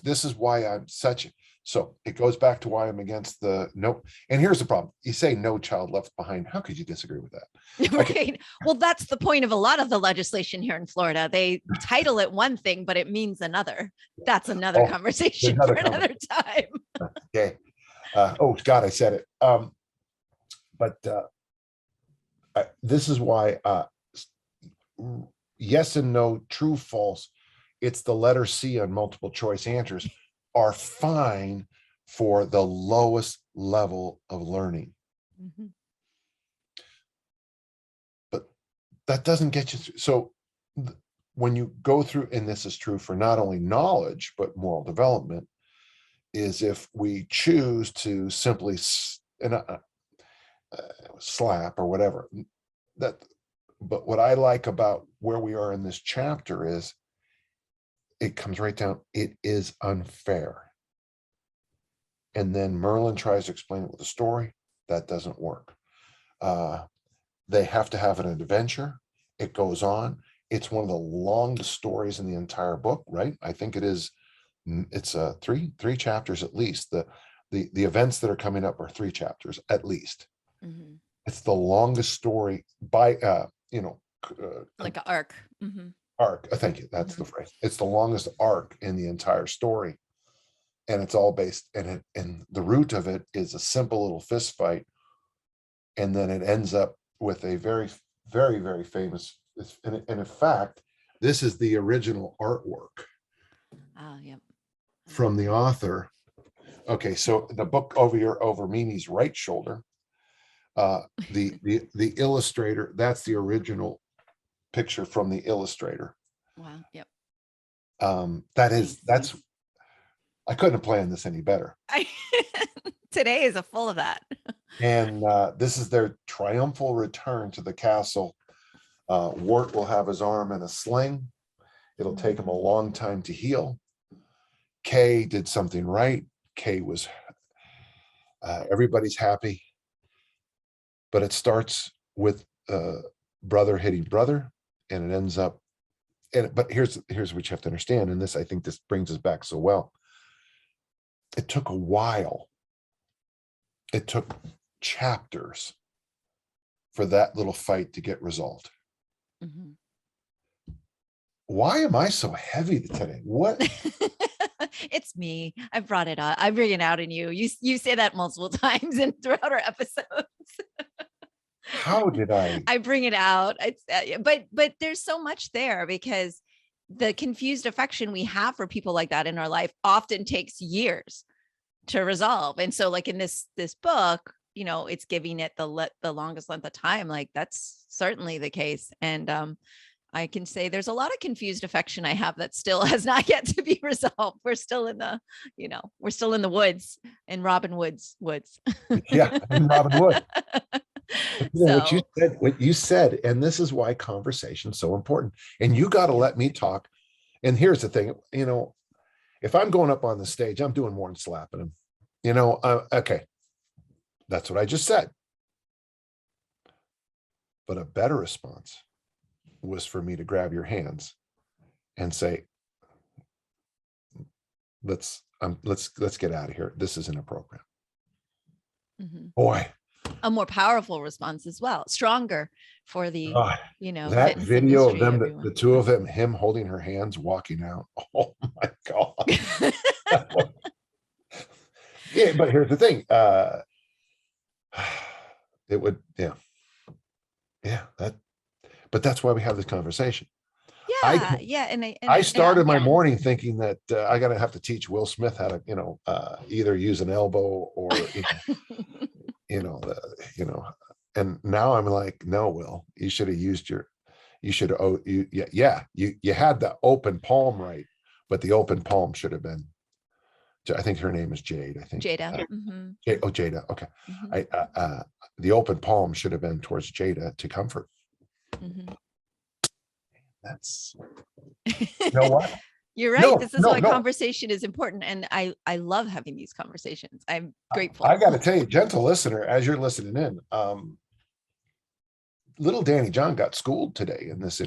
this is why I'm so it goes back to why I'm against the no. And here's the problem. You say no child left behind. How could you disagree with that? Right. Okay. Well, that's the point of a lot of the legislation here in Florida. They title it one thing, but it means another. That's another conversation for another time. Okay. Oh God, I said it. But this is why yes and no, true, false. It's the letter C on multiple choice answers are fine for the lowest level of learning. that doesn't get you through. So when you go through, and this is true for not only knowledge, but moral development, is if we choose to simply slap or whatever, that, but what I like about where we are in this chapter is it comes right down, it is unfair. And then Merlin tries to explain it with a story. That doesn't work. They have to have an adventure. It goes on. It's one of the longest stories in the entire book, right? I think it is. It's three chapters at least. The events that are coming up are 3 chapters at least. Mhm. It's the longest story by Like an arc. arc. Thank you. That's the phrase. It's the longest arc in the entire story, and it's all based, and the root of it is a simple little fist fight, and then it ends up with a very, very, very famous. And in fact, this is the original artwork. Oh, yep. From the author. Okay, so the book over Mimi's right shoulder. The illustrator, that's the original picture from the illustrator. Wow. Yep. That's I couldn't have planned this any better. Today is full of that. And this is their triumphal return to the castle. Wart will have his arm in a sling. It'll take him a long time to heal. Kay did something right. Kay was everybody's happy, but it starts with brother hitting brother, and it ends up. But here's what you have to understand, and I think this brings us back so well. It took a while. It took chapters for that little fight to get resolved. Why am I so heavy today? What? It's me. I brought it up. I bring it out in you. You say that multiple times and throughout our episodes. How did I bring it out? It's but there's so much there, because the confused affection we have for people like that in our life often takes years to resolve. And so like in this book, it's giving it the longest length of time. Like that's certainly the case. And I can say there's a lot of confused affection I have that still has not yet to be resolved. We're still in the, we're still in the woods, in Robin Wood's woods. Yeah, in Robin Wood. So, what you said, and this is why conversation's so important. And you got to let me talk. And here's the thing, if I'm going up on the stage, I'm doing more than slapping him. Okay, that's what I just said. But a better response was for me to grab your hands and say, let's get out of here. This is inappropriate. Boy, a more powerful response as well, stronger for the that video of them, the two of them, him holding her hands walking out. Oh my God. Yeah, but here's the thing. It would, but that's why we have this conversation. And I started my morning thinking that I gotta have to teach Will Smith how to, either use an elbow or, and now I'm like, no, Will, you should have used you had the open palm right, but the open palm should have been, I think her name is Jade. I think Jada. Jada. Okay. The open palm should have been towards Jada to comfort. That's, you know what? You're right. This is why conversation is important. And I love having these conversations. I'm grateful. I got to tell you, gentle listener, as you're listening in, little Danny John got schooled today in this,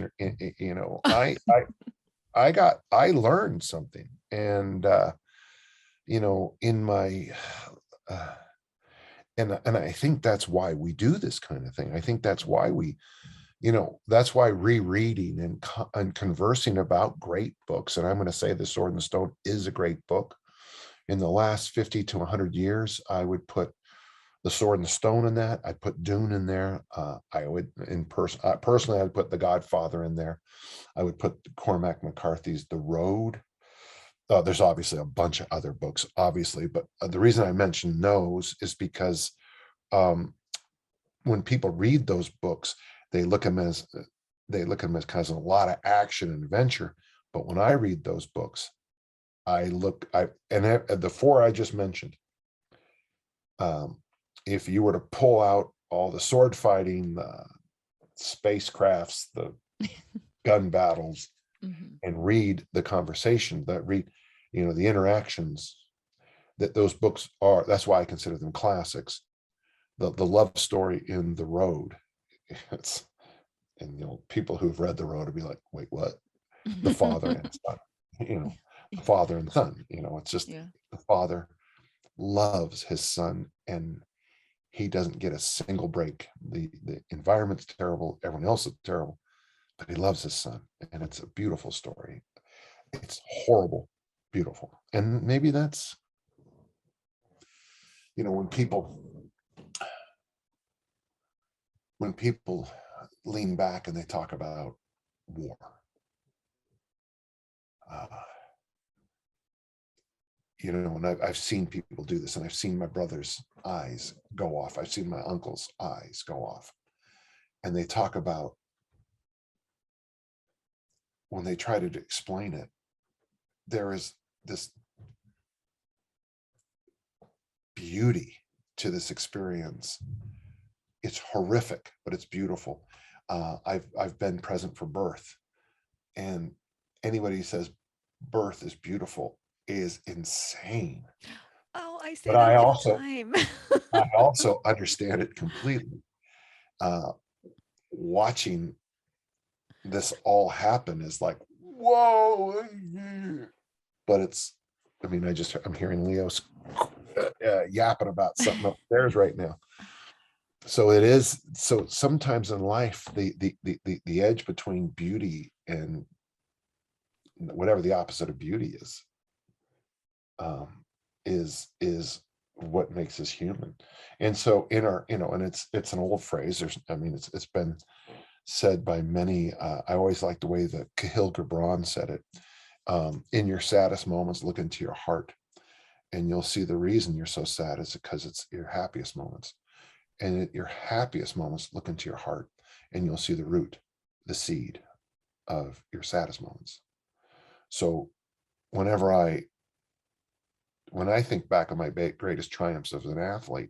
I learned something. And, in my, and I think that's why we do this kind of thing. I think that's why that's why rereading and conversing about great books. And I'm going to say The Sword and the Stone is a great book. In the last 50 to 100 years, I would put The Sword and the Stone in that. I'd put Dune in there. I would personally, I'd put The Godfather in there. I would put Cormac McCarthy's The Road. There's obviously a bunch of other books, obviously, but the reason I mention those is because when people read those books, they look at them as they look at them as kind of a lot of action and adventure. But when I read those books, and the four I just mentioned, if you were to pull out all the sword fighting, the spacecrafts, the gun battles, and read the conversation, the interactions that those books are, that's why I consider them classics. The love story in The Road. And people who've read The Road will be like, wait, what? The father and son, the father and son, it's just the father loves his son, and he doesn't get a single break. The environment's terrible, everyone else is terrible, but he loves his son, and it's a beautiful story. It's horrible, beautiful. And maybe that's, when people lean back and they talk about war, and I've seen people do this, and I've seen my brother's eyes go off. I've seen my uncle's eyes go off. And they talk about, when they try to explain it, there is this beauty to this experience. It's horrific, but it's beautiful. I've been present for birth, and anybody who says birth is beautiful is insane. Oh, I say But that all the time. I also understand it completely. Watching this all happen is like, whoa. But I'm hearing Leo's yapping about something upstairs right now. So it is. So sometimes in life, the edge between beauty and whatever the opposite of beauty is what makes us human. And so in our, and it's an old phrase. It's been said by many. I always like the way that Cahill Gibran said it. In your saddest moments, look into your heart, and you'll see the reason you're so sad is because it's your happiest moments. And at your happiest moments, look into your heart, and you'll see the root, the seed of your saddest moments. So when I think back on my greatest triumphs as an athlete,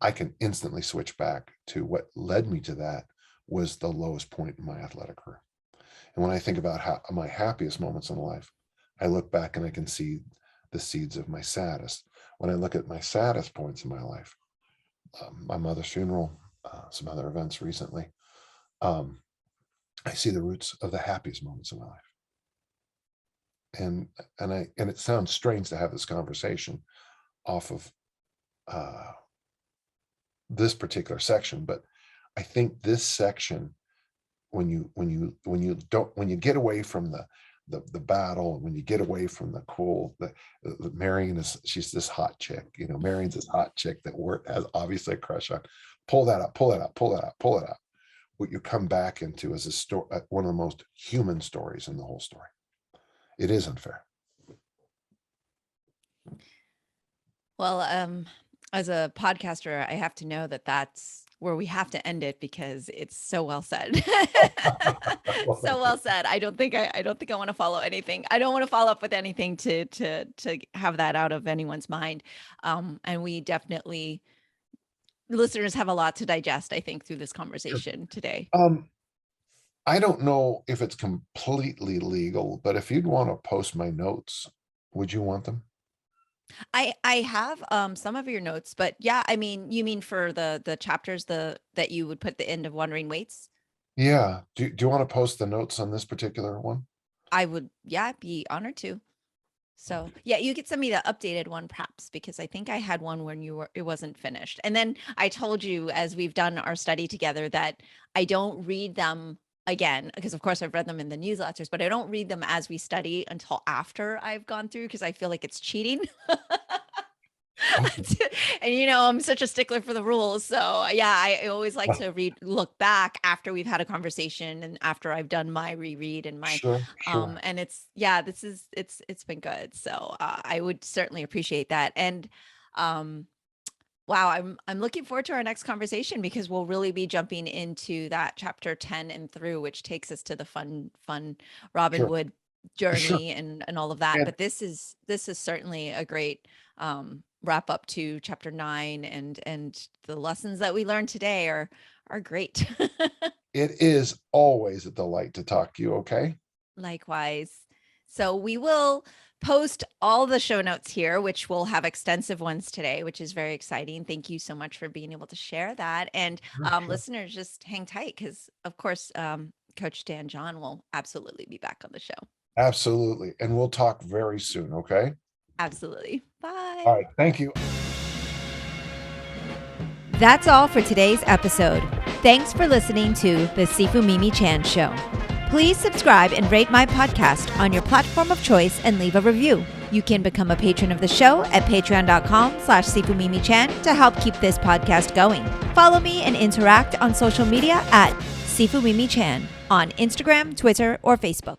I can instantly switch back to what led me to that was the lowest point in my athletic career. And when I think about my happiest moments in life, I look back and I can see the seeds of my saddest. When I look at my saddest points in my life, my mother's funeral, some other events recently, I see the roots of the happiest moments in my life. And it sounds strange to have this conversation off of this particular section, but I think this section, when you get away from the battle, when you get away from the cool, the Marion she's this hot chick, Marion's this hot chick that Wirt has obviously a crush on. Pull that up. What you come back into is a story, one of the most human stories in the whole story. It is unfair. Well, as a podcaster, I have to know that that's where we have to end it because it's so well said. So well said. I don't think I want to follow anything. I don't want to follow up with anything to have that out of anyone's mind. And we definitely, listeners have a lot to digest, I think, through this conversation today. I don't know if it's completely legal, but if you'd want to post my notes, would you want them? I have some of your notes, but yeah, I mean, you mean for the chapters that you would put the end of Wandering Weights? Yeah. Do you want to post the notes on this particular one? I would, yeah, be honored to. So yeah, you could send me the updated one perhaps, because I think I had one when it wasn't finished. And then I told you, as we've done our study together, that I don't read them again, because of course I've read them in the newsletters, but I don't read them as we study until after I've gone through, because I feel like it's cheating. Okay. And I'm such a stickler for the rules. So yeah, I always like to look back after we've had a conversation and after I've done my reread and my Sure. and it's been good. So I would certainly appreciate that. And Wow, I'm looking forward to our next conversation because we'll really be jumping into that chapter 10 and through, which takes us to the fun Robin Sure, Wood sure. journey and all of that. And But this is certainly a great wrap up to chapter 9, and the lessons that we learned today are great. it is always a delight to talk to you. Okay. Likewise. So we will post all the show notes here, which will have extensive ones today, which is very exciting. Thank you so much for being able to share that. And Sure, sure. listeners, just hang tight because, of course, Coach Dan John will absolutely be back on the show. Absolutely. And we'll talk very soon. Okay. Absolutely. Bye. All right. Thank you. That's all for today's episode. Thanks for listening to the Sifu Mimi Chan Show. Please subscribe and rate my podcast on your platform of choice and leave a review. You can become a patron of the show at patreon.com/Sifu Mimi Chan to help keep this podcast going. Follow me and interact on social media at Sifu Mimi Chan on Instagram, Twitter, or Facebook.